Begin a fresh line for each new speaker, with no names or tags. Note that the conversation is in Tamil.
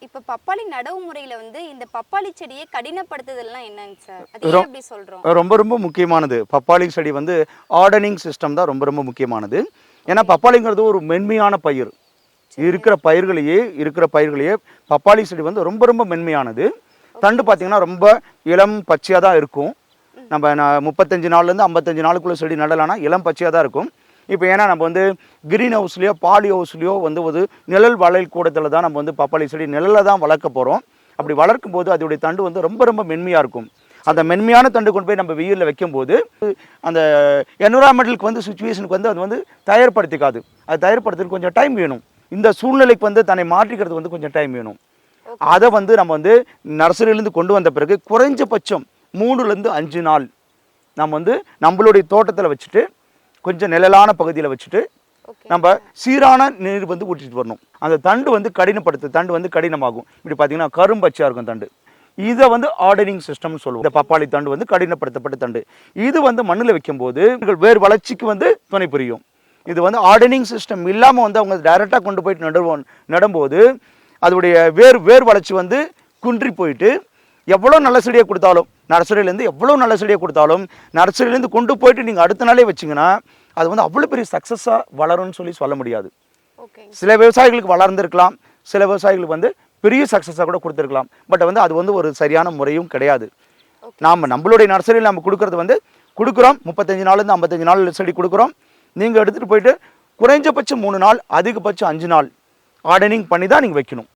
இப்ப பப்பாளி நடவு முறையில வந்து இந்த பப்பாளி செடியை கடினப்படுத்துதல்லாம் என்னங்க சார்? அது ஏன் அப்படி சொல்றோம்?
ரொம்ப ரொம்ப முக்கியமானது. பப்பாளி செடி வந்து ஆர்டனிங் சிஸ்டம் தான் ரொம்ப ரொம்ப முக்கியமானது. ஏன்னா
ஓகே.
பப்பாளிங்கிறது ஒரு மென்மையான பயிர்.
சரிங்க.
இருக்கிற பயிர்களையே பப்பாளி செடி வந்து ரொம்ப ரொம்ப மென்மையானது. தண்டு
ஓகேங்க சார்.
பார்த்தீங்கன்னா ரொம்ப இளம் பச்சையா தான் இருக்கும்.
ம்.
நம்ம 35 நாள்லேருந்து 55 நாளுக்குள்ள செடி நடலான்னா இளம் பச்சையா தான் இருக்கும். இப்போ ஏன்னா நம்ம வந்து கிரீன் ஹவுஸ்லயோ பாலி ஹவுஸ்லயோ வந்து ஒரு நிழல் வளல் கூடத்தில் தான் நம்ம வந்து பப்பாளி செடி நிழல்ல தான் வளர்க்க போகிறோம். அப்படி
ஓகே.
வளர்க்கும் போது அதோடைய தண்டு வந்து ரொம்ப ரொம்ப மென்மையாக இருக்கும். அந்த
சரிங்க.
மென்மையான தண்டு கொண்டு போய் நம்ம வெயிலில் வைக்கும்போது அந்த என்விரான்மெண்டலுக்கு வந்து சுச்சுவேஷனுக்கு வந்து அது வந்து தயார்படுத்திக்காது. அது தயார்படுத்துறதுக்கு கொஞ்சம் டைம் வேணும். இந்த சூழ்நிலைக்கு வந்து தன்னை மாற்றிக்கிறது வந்து கொஞ்சம் டைம் வேணும்.
ஓகேங்க
அதை
சார்.
வந்து நம்ம வந்து நர்சரியிலேருந்து கொண்டு வந்த பிறகு குறைஞ்சபட்சம் 3லேருந்து 5 நாள் நம்ம வந்து நம்மளுடைய தோட்டத்தில் வச்சுட்டு கொஞ்சம் நிழலான பகுதியில் வச்சுட்டு
ஓகேங்க
நம்ம
சார்.
சீரான நீர் வந்து ஊற்றிட்டு வரணும். அந்த தண்டு வந்து தண்டு வந்து கடினமாகும். இப்படி பார்த்தீங்கன்னா கரும்பச்சையாக இருக்கும் தண்டு. இதை வந்து ஆர்டனிங் சிஸ்டம்னு சொல்லுவோம். இந்த பப்பாளி தண்டு வந்து கடினப்படுத்தப்பட்ட தண்டு. இது வந்து மண்ணில் வைக்கும்போது வேர் வளர்ச்சிக்கு வந்து துணை புரியும். இது வந்து ஆர்டனிங் சிஸ்டம் இல்லாமல் வந்து அவங்க டைரெக்டாக கொண்டு போயிட்டு நடும்போது அதோடைய வேர் வளர்ச்சி வந்து குன்றி போயிட்டு எவ்வளோ நல்ல செடியை கொடுத்தாலும் நர்சரியிலேருந்து எவ்வளோ நல்ல செடியை கொடுத்தாலும் நர்சரியிலேருந்து கொண்டு போயிட்டு நீங்கள் அடுத்த நாளே வச்சிங்கன்னா அது வந்து அவ்வளோ பெரிய சக்ஸஸாக வளரும்னு சொல்ல முடியாது.
ஓகேங்க
சில விவசாயிகளுக்கு வளர்ந்துருக்கலாம், சில விவசாயிகளுக்கு வந்து பெரிய சக்ஸஸாக கூட கொடுத்துருக்கலாம். பட் வந்து அது வந்து ஒரு சரியான முறையும் கிடையாது.
ஓகே.
நாம் நம்மளுடைய நர்சரியில் நம்ம கொடுக்குறது வந்து கொடுக்குறோம் 35 நாள்லேருந்து 55 நாள் செடி கொடுக்குறோம். நீங்கள் எடுத்துகிட்டு போயிட்டு குறைஞ்சபட்சம் 3 நாள் அதிகபட்சம் 5 நாள் ஆர்டனிங் பண்ணி தான் நீங்கள் வைக்கணும்.